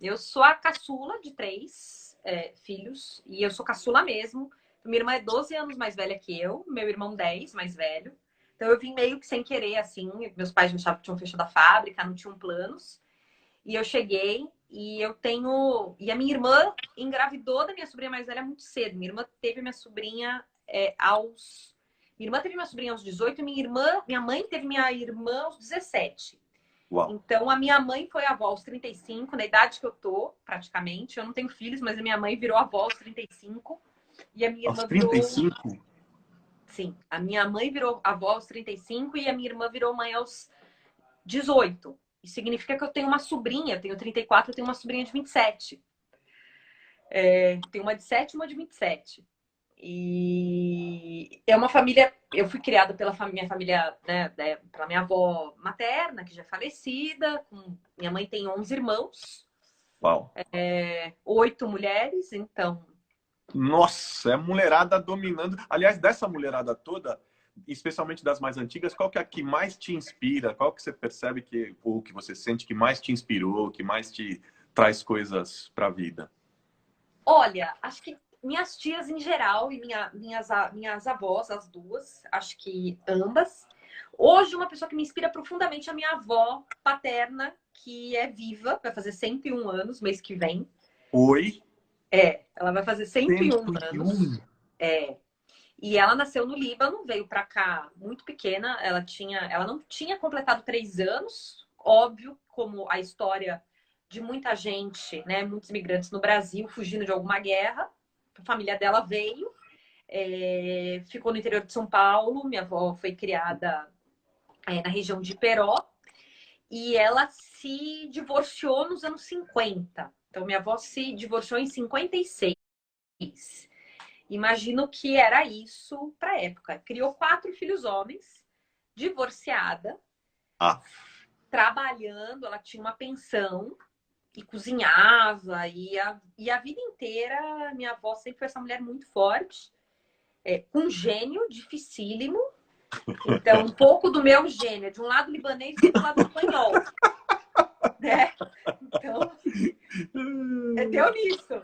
Eu sou a caçula de 3 filhos e eu sou caçula mesmo. Minha irmã é 12 anos mais velha que eu, meu irmão 10, mais velho. Então eu vim meio que sem querer, assim. Meus pais já achavam que tinham fechado a fábrica, não tinham planos. E eu cheguei e eu tenho. E a minha irmã engravidou da minha sobrinha mais velha muito cedo. Minha irmã teve minha sobrinha aos. Minha irmã teve minha sobrinha aos 18 e minha mãe teve minha irmã aos 17. Uau. Então, a minha mãe foi avó aos 35, na idade que eu tô, praticamente. Eu não tenho filhos, mas a minha mãe virou avó aos 35. E a minha Aos irmã trinta e virou. cinco Sim, a minha mãe virou avó aos 35 e a minha irmã virou mãe aos 18. Isso significa que eu tenho uma sobrinha, eu tenho 34, eu tenho uma sobrinha de 27. Tenho uma de 7 e uma de 27. E é uma família. Eu fui criada pela minha família, né, pela minha avó materna, que já é falecida. Minha mãe tem 11 irmãos, Uau. 8 mulheres, então. Nossa, é a mulherada dominando. Aliás, dessa mulherada toda, especialmente das mais antigas, qual que é a que mais te inspira? Qual que você percebe que, ou que você sente que mais te inspirou, que mais te traz coisas para a vida? Olha, acho que minhas tias em geral e minhas avós, as duas, acho que ambas. Hoje, uma pessoa que me inspira profundamente é a minha avó paterna, que é viva, vai fazer 101 anos mês que vem. Oi? Ela vai fazer 101 anos. 101. É, e ela nasceu no Líbano, veio para cá muito pequena. Ela não tinha completado 3 anos. Óbvio, como a história de muita gente, né? Muitos imigrantes no Brasil fugindo de alguma guerra. A família dela veio, ficou no interior de São Paulo. Minha avó foi criada na região de Peró. E ela se divorciou nos anos 50. Então, minha avó se divorciou em 56. Imagino que era isso para a época. Criou 4 filhos homens, divorciada, Ah, trabalhando, ela tinha uma pensão e cozinhava, e a vida inteira minha avó sempre foi essa mulher muito forte, com gênio dificílimo. Então, um pouco do meu gênio, de um lado libanês e do lado espanhol. Né? Então, deu nisso.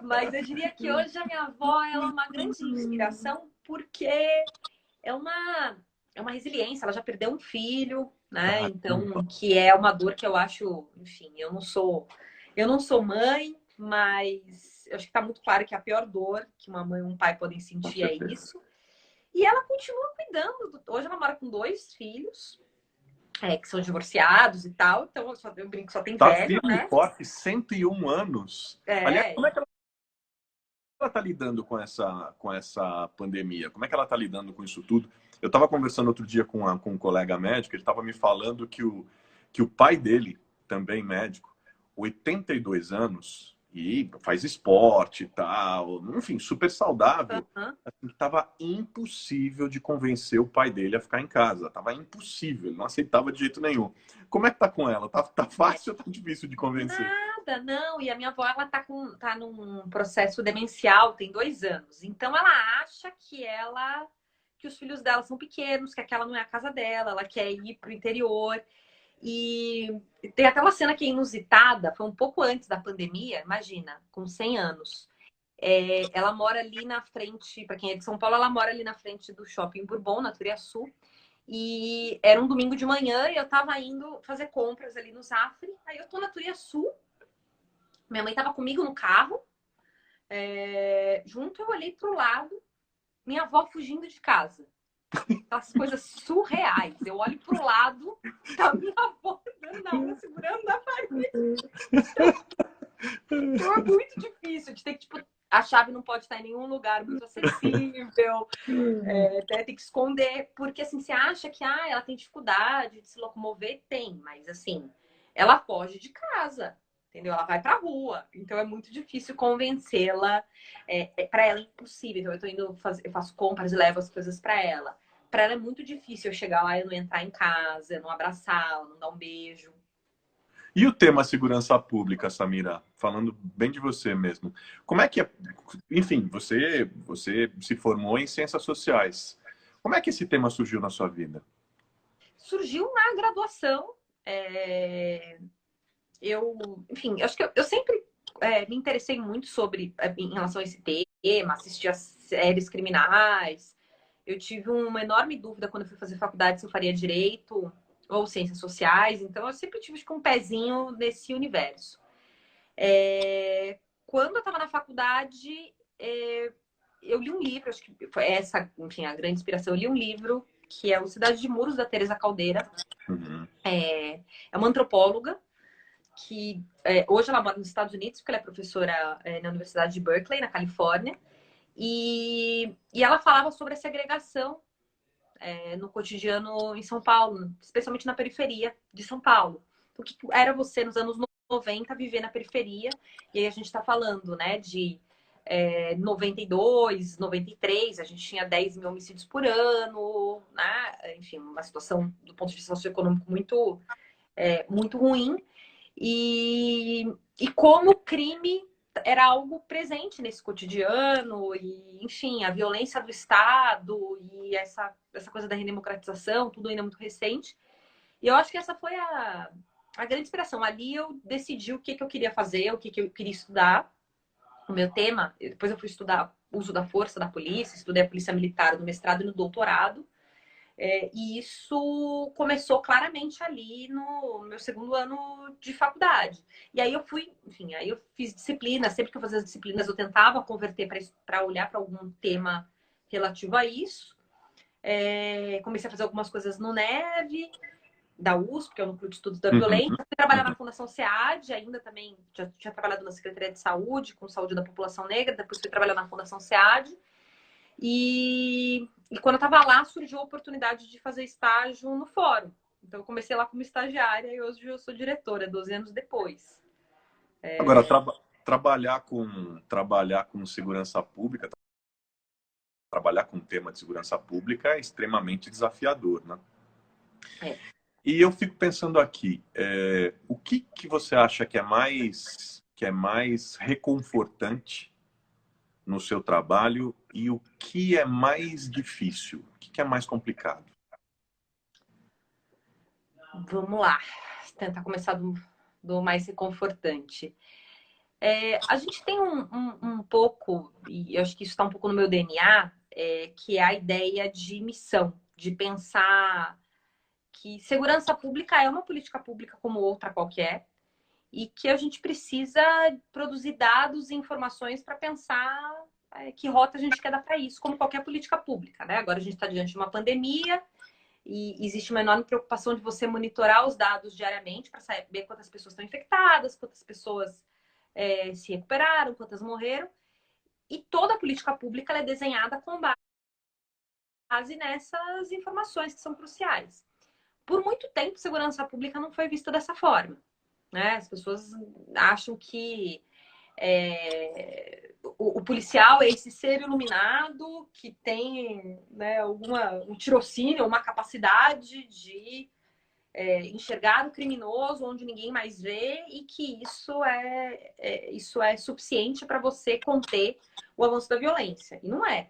Mas eu diria que hoje a minha avó ela é uma grande inspiração porque é uma resiliência, ela já perdeu um filho, né? Então, que é uma dor que eu acho, enfim, eu não sou mãe, mas eu acho que está muito claro que a pior dor que uma mãe e um pai podem sentir é isso. E ela continua cuidando. Hoje ela mora com 2 filhos, que são divorciados e tal. Então, eu brinco, só tem tá velho, firme né? e forte, 101 anos. Aliás, como é que ela está lidando com essa pandemia? Como é que ela está lidando com isso tudo? Eu estava conversando outro dia com um colega médico, ele estava me falando que o pai dele, também médico, 82 anos, e faz esporte e tal, enfim, super saudável, assim, estava impossível de convencer o pai dele a ficar em casa. Estava impossível, ele não aceitava de jeito nenhum. Como é que tá com ela? Tá fácil ou tá difícil de convencer? Nada, não. E a minha avó, ela tá num processo demencial, tem 2 anos. Então, ela acha que os filhos dela são pequenos, que aquela não é a casa dela, ela quer ir pro interior. E tem até uma cena que é inusitada, foi um pouco antes da pandemia, imagina, com 100 anos. Ela mora ali na frente, para quem é de São Paulo, ela mora ali na frente do Shopping Bourbon, na Turiaçu. E era um domingo de manhã e eu tava indo fazer compras ali no Zafre. Aí eu tô na Turiaçu, minha mãe tava comigo no carro, junto, eu olhei pro lado, minha avó fugindo de casa. Aquelas coisas surreais. Eu olho pro lado, tá minha avó segurando a parede. Então é muito difícil. A gente tem que, tipo, a chave não pode estar em nenhum lugar muito acessível. Tem que esconder. Porque, assim, você acha que ela tem dificuldade de se locomover? Tem, mas, assim, ela foge de casa. Entendeu? Ela vai pra rua. Então é muito difícil convencê-la. Para ela é impossível. Então eu tô indo eu faço compras e levo as coisas para ela. Para ela é muito difícil eu chegar lá e não entrar em casa, eu não abraçá-la, não dar um beijo. E o tema segurança pública, Samira, falando bem de você mesmo, como é que é? Enfim, você se formou em ciências sociais. Como é que esse tema surgiu na sua vida? Surgiu na graduação. Enfim, acho que eu sempre me interessei muito em relação a esse tema, assistia séries criminais. Eu tive uma enorme dúvida quando eu fui fazer faculdade se eu faria direito ou ciências sociais. Então, eu sempre tive um pezinho nesse universo. Quando eu estava na faculdade, eu li um livro, acho que foi essa, enfim, a grande inspiração. Eu li um livro que é o Cidade de Muros, da Teresa Caldeira. Uhum. É uma antropóloga que hoje ela mora nos Estados Unidos, porque ela é professora na Universidade de Berkeley, na Califórnia. E ela falava sobre a segregação no cotidiano em São Paulo, especialmente na periferia de São Paulo. O que era você, nos anos 90, viver na periferia? E aí a gente está falando, né, de 92, 93, a gente tinha 10 mil homicídios por ano, né? Enfim, uma situação do ponto de vista socioeconômico muito ruim. E como o crime era algo presente nesse cotidiano e, enfim, a violência do Estado e essa coisa da redemocratização, tudo ainda muito recente. E eu acho que essa foi a grande inspiração. Ali eu decidi o que, que eu queria fazer, o que, que eu queria estudar, o meu tema. Depois eu fui estudar uso da força da polícia, estudei a polícia militar no mestrado e no doutorado. E isso começou claramente ali no meu segundo ano de faculdade. E aí eu fui, enfim, aí eu fiz disciplina. Sempre que eu fazia as disciplinas, eu tentava converter para olhar para algum tema relativo a isso. Comecei a fazer algumas coisas no NEV, da USP, que é o Núcleo de Estudos da Uhum, Violência. Fui trabalhar na uhum. Fundação SEAD, ainda também, já tinha trabalhado na Secretaria de Saúde, com saúde da população negra, depois fui trabalhar na Fundação SEAD. E quando eu estava lá, surgiu a oportunidade de fazer estágio no fórum. Então, eu comecei lá como estagiária e hoje eu sou diretora, 12 anos depois. Agora, trabalhar com segurança pública, trabalhar com o tema de segurança pública é extremamente desafiador, né? É. E eu fico pensando aqui, o que você acha que é mais reconfortante no seu trabalho e o que é mais difícil? O que é mais complicado? Vamos lá, tentar começar do mais reconfortante. A gente tem um pouco, e eu acho que isso está um pouco no meu DNA, que é a ideia de missão, de pensar que segurança pública é uma política pública como outra qualquer, e que a gente precisa produzir dados e informações para pensar que rota a gente quer dar para isso, como qualquer política pública, né? Agora a gente está diante de uma pandemia e existe uma enorme preocupação de você monitorar os dados diariamente para saber quantas pessoas estão infectadas, quantas pessoas se recuperaram, quantas morreram. E toda a política pública é desenhada com base nessas informações que são cruciais. Por muito tempo, segurança pública não foi vista dessa forma, né? As pessoas acham que o policial é esse ser iluminado que tem, né, um tirocínio, uma capacidade de enxergar o criminoso onde ninguém mais vê e que isso é suficiente para você conter o avanço da violência. E não é.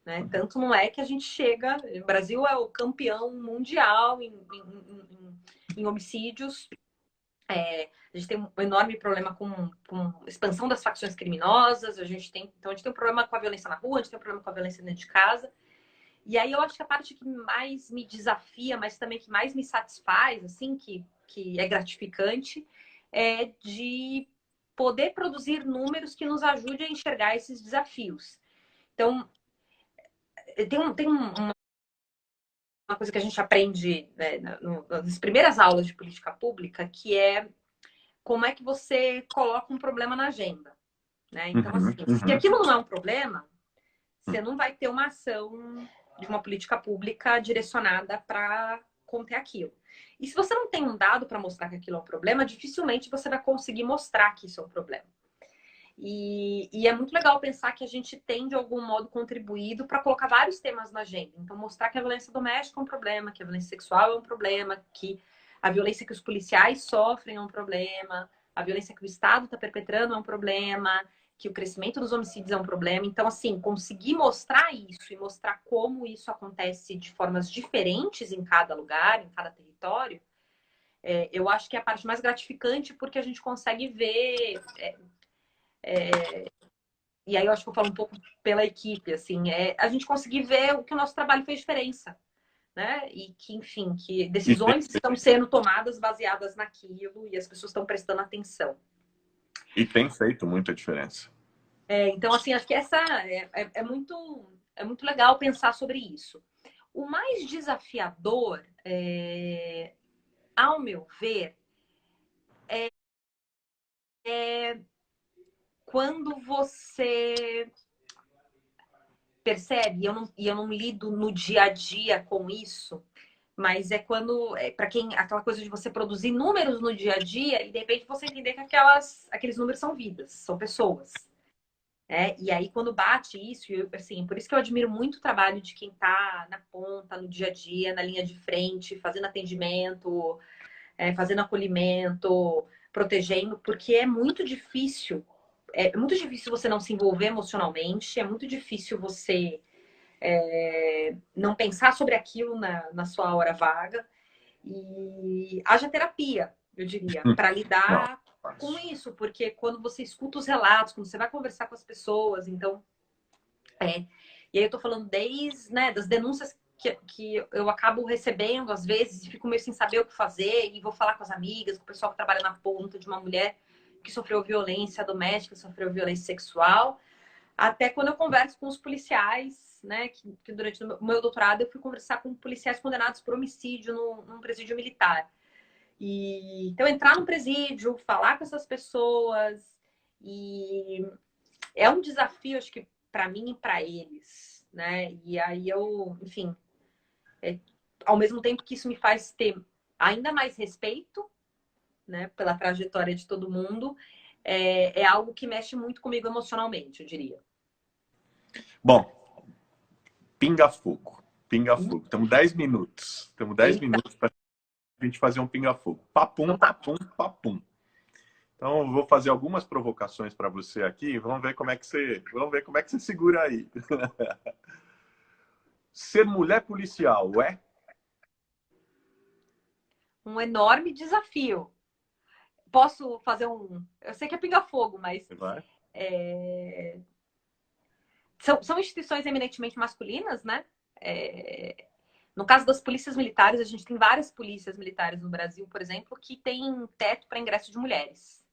Né? Tanto não é que a gente chega. O Brasil é o campeão mundial em homicídios. A gente tem um enorme problema com expansão das facções criminosas. Então, a gente tem um problema com a violência na rua, a gente tem um problema com a violência dentro de casa. E aí eu acho que a parte que mais me desafia, mas também que mais me satisfaz, assim, que é gratificante, é de poder produzir números que nos ajudem a enxergar esses desafios. Então, tem uma coisa que a gente aprende, né, nas primeiras aulas de política pública, que é como é que você coloca um problema na agenda. Né? Então, Uhum, assim, se uhum. aquilo não é um problema, você não vai ter uma ação de uma política pública direcionada para conter aquilo. E se você não tem um dado para mostrar que aquilo é um problema, dificilmente você vai conseguir mostrar que isso é um problema. E é muito legal pensar que a gente tem, de algum modo, contribuído para colocar vários temas na agenda. Então, mostrar que a violência doméstica é um problema, que a violência sexual é um problema, que a violência que os policiais sofrem é um problema, a violência que o Estado está perpetrando é um problema, que o crescimento dos homicídios é um problema. Então, assim, conseguir mostrar isso e mostrar como isso acontece de formas diferentes em cada lugar, em cada território, eu acho que é a parte mais gratificante, porque a gente consegue ver... E aí eu acho que eu falo um pouco pela equipe, assim, a gente conseguir ver o que o nosso trabalho fez diferença, né? E que, enfim, que E tem, decisões estão sendo tomadas baseadas naquilo e as pessoas estão prestando atenção. e tem feito muita diferença. Então, assim, acho que essa é muito legal pensar sobre isso. O mais desafiador, ao meu ver, é quando você percebe, e eu não lido no dia a dia com isso, mas é quando, para quem, aquela coisa de você produzir números no dia a dia e de repente você entender que aqueles números são vidas, são pessoas. E aí, quando bate isso, assim, por isso que eu admiro muito o trabalho de quem está na ponta, no dia a dia, na linha de frente, fazendo atendimento, fazendo acolhimento, protegendo, porque é muito difícil é muito difícil você não se envolver emocionalmente, é muito difícil você não pensar sobre aquilo na sua hora vaga. E haja terapia, eu diria, para Não, lidar com fácil. isso, porque quando você escuta os relatos, quando você vai conversar com as pessoas, então. E aí eu tô falando desde, né, das denúncias que eu acabo recebendo às vezes e fico meio sem saber o que fazer e vou falar com as amigas, com o pessoal que trabalha na ponta de uma mulher que sofreu violência doméstica, sofreu violência sexual, até quando eu converso com os policiais, né, que durante o meu doutorado eu fui conversar com policiais condenados por homicídio num presídio militar. E então entrar num presídio, falar com essas pessoas e é um desafio, acho que para mim e para eles, né? E aí eu, enfim, ao mesmo tempo que isso me faz ter ainda mais respeito, né, pela trajetória de todo mundo, é algo que mexe muito comigo emocionalmente, eu diria. Bom, pinga-fogo. Pinga-fogo. Temos 10 minutos. Temos 10 Eita, minutos para a gente fazer um pinga-fogo. Papum, então tá. papum, papum. Então, eu vou fazer algumas provocações para você aqui. Vamos ver como é que você segura aí. Ser mulher policial é? Um enorme desafio. Posso fazer um. Eu sei que é pinga-fogo, mas Vai. são instituições eminentemente masculinas, né? No caso das polícias militares, a gente tem várias polícias militares no Brasil, por exemplo, que tem teto para ingresso de mulheres.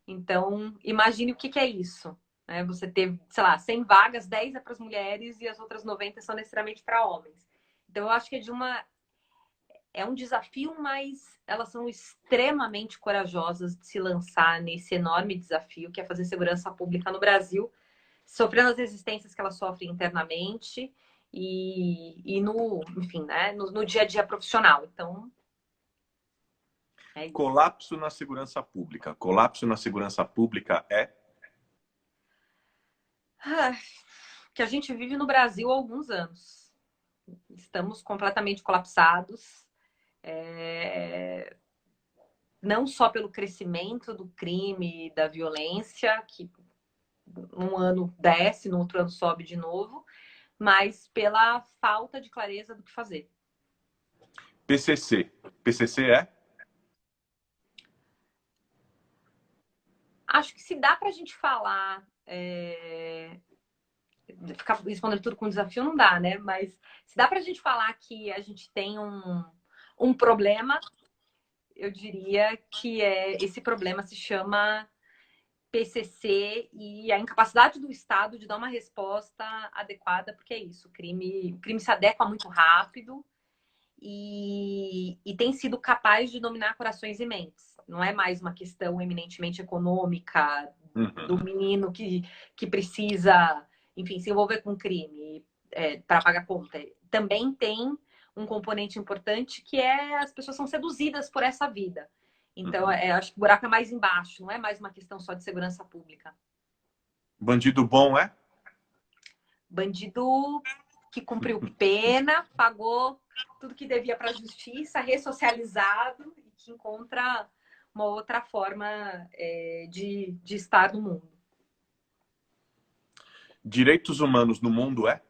Então, imagine o que é isso. Né? Você ter, sei lá, 100 vagas, 10 é para as mulheres e as outras 90 são necessariamente para homens. Então, eu acho que é um desafio, mas elas são extremamente corajosas de se lançar nesse enorme desafio que é fazer segurança pública no Brasil, sofrendo as resistências que elas sofrem internamente e enfim, né, no dia a dia profissional. Então, é isso. Colapso na segurança pública. Colapso na segurança pública é? Que a gente vive no Brasil há alguns anos. Estamos completamente colapsados. Não só pelo crescimento do crime, da violência, que um ano desce, no outro ano sobe de novo, mas pela falta de clareza do que fazer. PCC. PCC é? Acho que se dá para a gente falar, ficar respondendo tudo com desafio não dá, né? Mas se dá para a gente falar que a gente tem um problema, eu diria que esse problema se chama PCC e a incapacidade do Estado de dar uma resposta adequada, porque é isso, o crime se adequa muito rápido e tem sido capaz de dominar corações e mentes. Não é mais uma questão eminentemente econômica do menino que precisa, enfim, se envolver com crime para pagar conta. Também tem um componente importante que é as pessoas são seduzidas por essa vida. Então, acho que o buraco é mais embaixo, não é mais uma questão só de segurança pública. Bandido bom é? Bandido que cumpriu pena, pagou tudo que devia para a justiça, ressocializado e que encontra uma outra forma de estar no mundo. Direitos humanos no mundo é?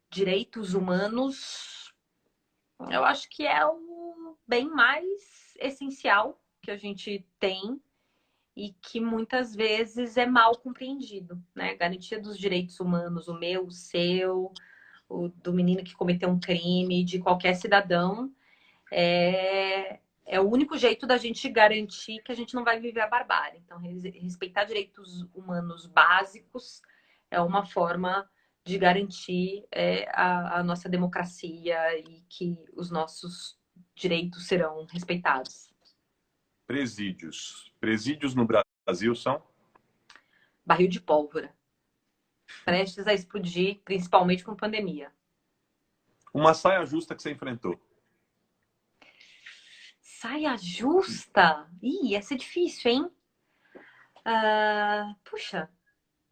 Direitos humanos, eu acho que é o bem mais essencial que a gente tem e que muitas vezes é mal compreendido, né? Garantia dos direitos humanos, o meu, o seu, o do menino que cometeu um crime, de qualquer cidadão, é o único jeito da gente garantir que a gente não vai viver a barbárie. Então, respeitar direitos humanos básicos é uma forma de garantir a nossa democracia e que os nossos direitos serão respeitados. Presídios. Presídios no Brasil são? Barril de pólvora. Prestes a explodir, principalmente com pandemia. Uma saia justa que você enfrentou. Saia justa? Ih, ia ser difícil, hein? Puxa,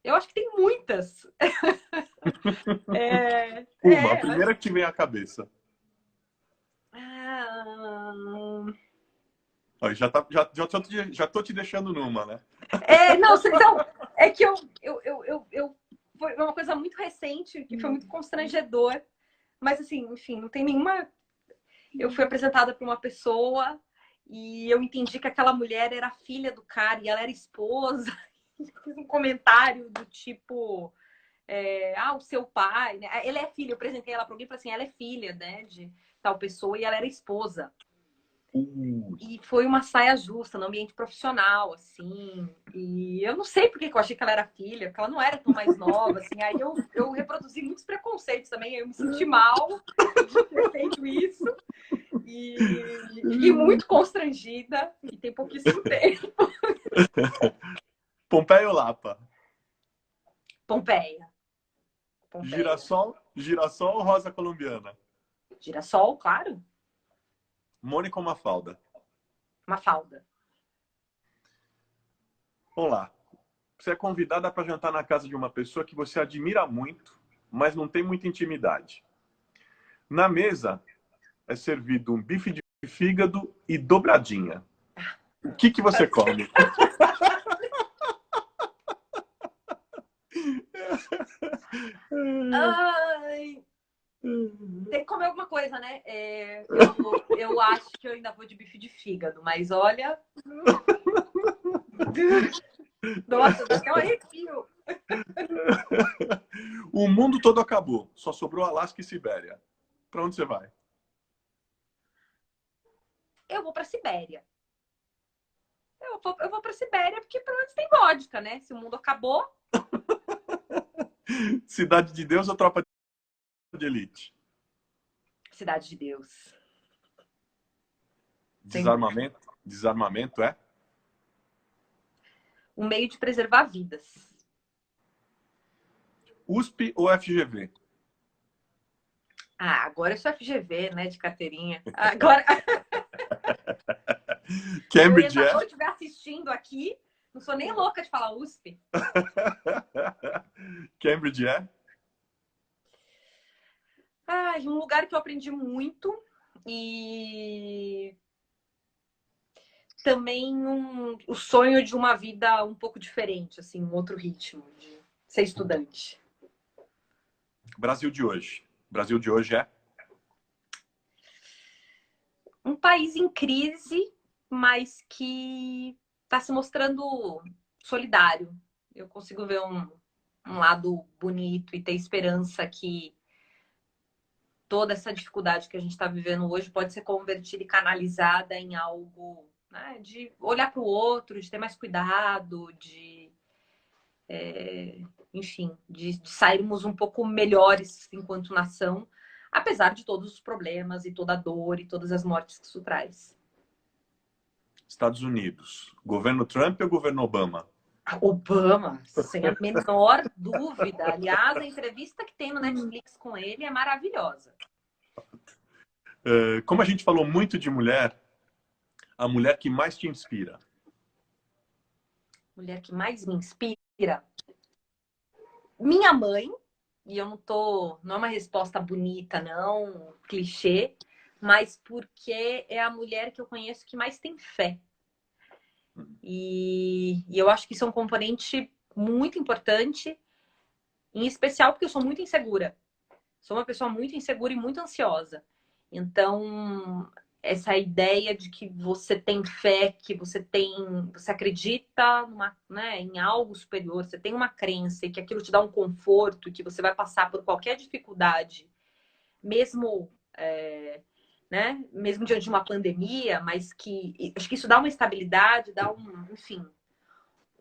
eu acho que tem muitas. Uma, a primeira que vem à cabeça. Ó, já tô te deixando numa, né? Não, então, é que foi uma coisa muito recente, que foi muito constrangedor. Mas, assim, enfim, não tem nenhuma... Eu fui apresentada por uma pessoa e eu entendi que aquela mulher era filha do cara e ela era esposa. Fiz um comentário do tipo... o seu pai, né? Ele é filho, eu apresentei ela para alguém e falei assim, ela é filha, né, de tal pessoa e ela era esposa. E foi uma saia justa no ambiente profissional, assim. E eu não sei por que eu achei que ela era filha, porque ela não era tão mais nova, assim. Aí eu reproduzi muitos preconceitos também, eu me senti mal de ter feito isso. E fiquei muito constrangida e tem pouquíssimo tempo. Pompeia ou Lapa? Pompeia. Girassol ou rosa colombiana? Girassol, claro. Mônica ou Mafalda? Mafalda. Olá. Você é convidada para jantar na casa de uma pessoa que você admira muito, mas não tem muita intimidade. Na mesa é servido um bife de fígado e dobradinha. O que você come? Ai, tem que comer alguma coisa, né? Eu acho que eu ainda vou de bife de fígado, mas olha. Nossa, dá até um arrepio. O mundo todo acabou. Só sobrou Alasca e Sibéria. Para onde você vai? Eu vou pra Sibéria. Eu vou pra Sibéria porque pelo menos tem vodka, né? Se o mundo acabou. Cidade de Deus ou Tropa de Elite? Cidade de Deus. Desarmamento? Desarmamento é? Um meio de preservar vidas. USP ou FGV? Agora eu sou FGV, né? De carteirinha. Agora. Se o Cambridge orientador estiver assistindo aqui, não sou nem louca de falar USP. Cambridge é? Um lugar que eu aprendi muito e também o sonho de uma vida um pouco diferente, assim, um outro ritmo de ser estudante. Brasil de hoje. Brasil de hoje é? Um país em crise, mas que está se mostrando solidário. Eu consigo ver um lado bonito e ter esperança que toda essa dificuldade que a gente está vivendo hoje pode ser convertida e canalizada em algo, né, de olhar para o outro, de ter mais cuidado, enfim, de sairmos um pouco melhores enquanto nação, apesar de todos os problemas e toda a dor e todas as mortes que isso traz. Estados Unidos. Governo Trump ou governo Obama? Obama, sem a menor dúvida. Aliás, a entrevista que tem no Netflix com ele é maravilhosa. Como a gente falou muito de mulher, a mulher que mais te inspira? Mulher que mais me inspira? Minha mãe, e eu não é uma resposta bonita, não, clichê, mas porque é a mulher que eu conheço que mais tem fé. E eu acho que isso é um componente muito importante, em especial porque eu sou muito insegura. Sou uma pessoa muito insegura e muito ansiosa. Então, essa ideia de que você tem fé, que você acredita em algo superior, você tem uma crença e que aquilo te dá um conforto, que você vai passar por qualquer dificuldade, mesmo, mesmo diante de uma pandemia, mas que acho que isso dá uma estabilidade, enfim,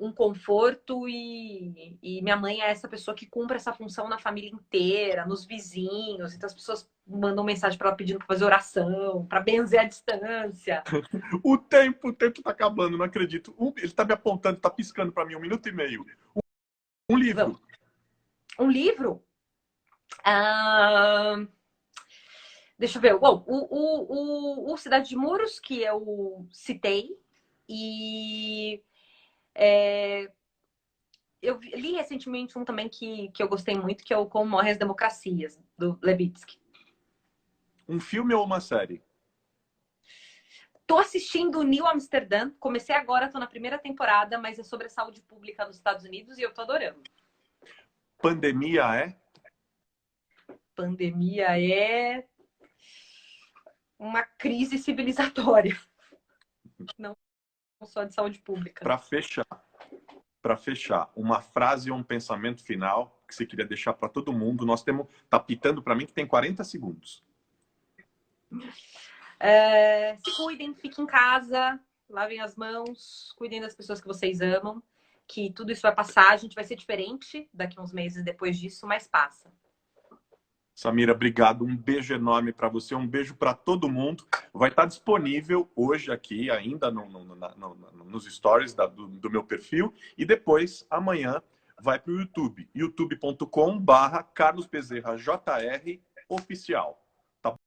um conforto e minha mãe é essa pessoa que cumpre essa função na família inteira, nos vizinhos. Então as pessoas mandam mensagem para ela pedindo para fazer oração, para benzer a distância. O tempo tá acabando, não acredito. Ele tá me apontando, tá piscando para mim 1 minuto e meio. Um livro. Um livro? Deixa eu ver. Bom, o Cidade de Muros, que eu citei, e eu li recentemente um também que eu gostei muito, que é o Como Morrem as Democracias, do Levitsky. Um filme ou uma série? Tô assistindo New Amsterdã, comecei agora, tô na primeira temporada, mas é sobre a saúde pública nos Estados Unidos e eu tô adorando. Pandemia é? Pandemia é uma crise civilizatória, não só de saúde pública. Para fechar, uma frase ou um pensamento final que você queria deixar para todo mundo. Nós temos, tá pitando para mim que tem 40 segundos. Se cuidem, fiquem em casa, lavem as mãos, cuidem das pessoas que vocês amam, que tudo isso vai passar, a gente vai ser diferente daqui a uns meses depois disso, mas passa. Samira, obrigado. Um beijo enorme para você, um beijo para todo mundo. Vai estar disponível hoje aqui, ainda nos stories do meu perfil, e depois, amanhã, vai para o YouTube, youtube.com/carlosbezerrajr oficial.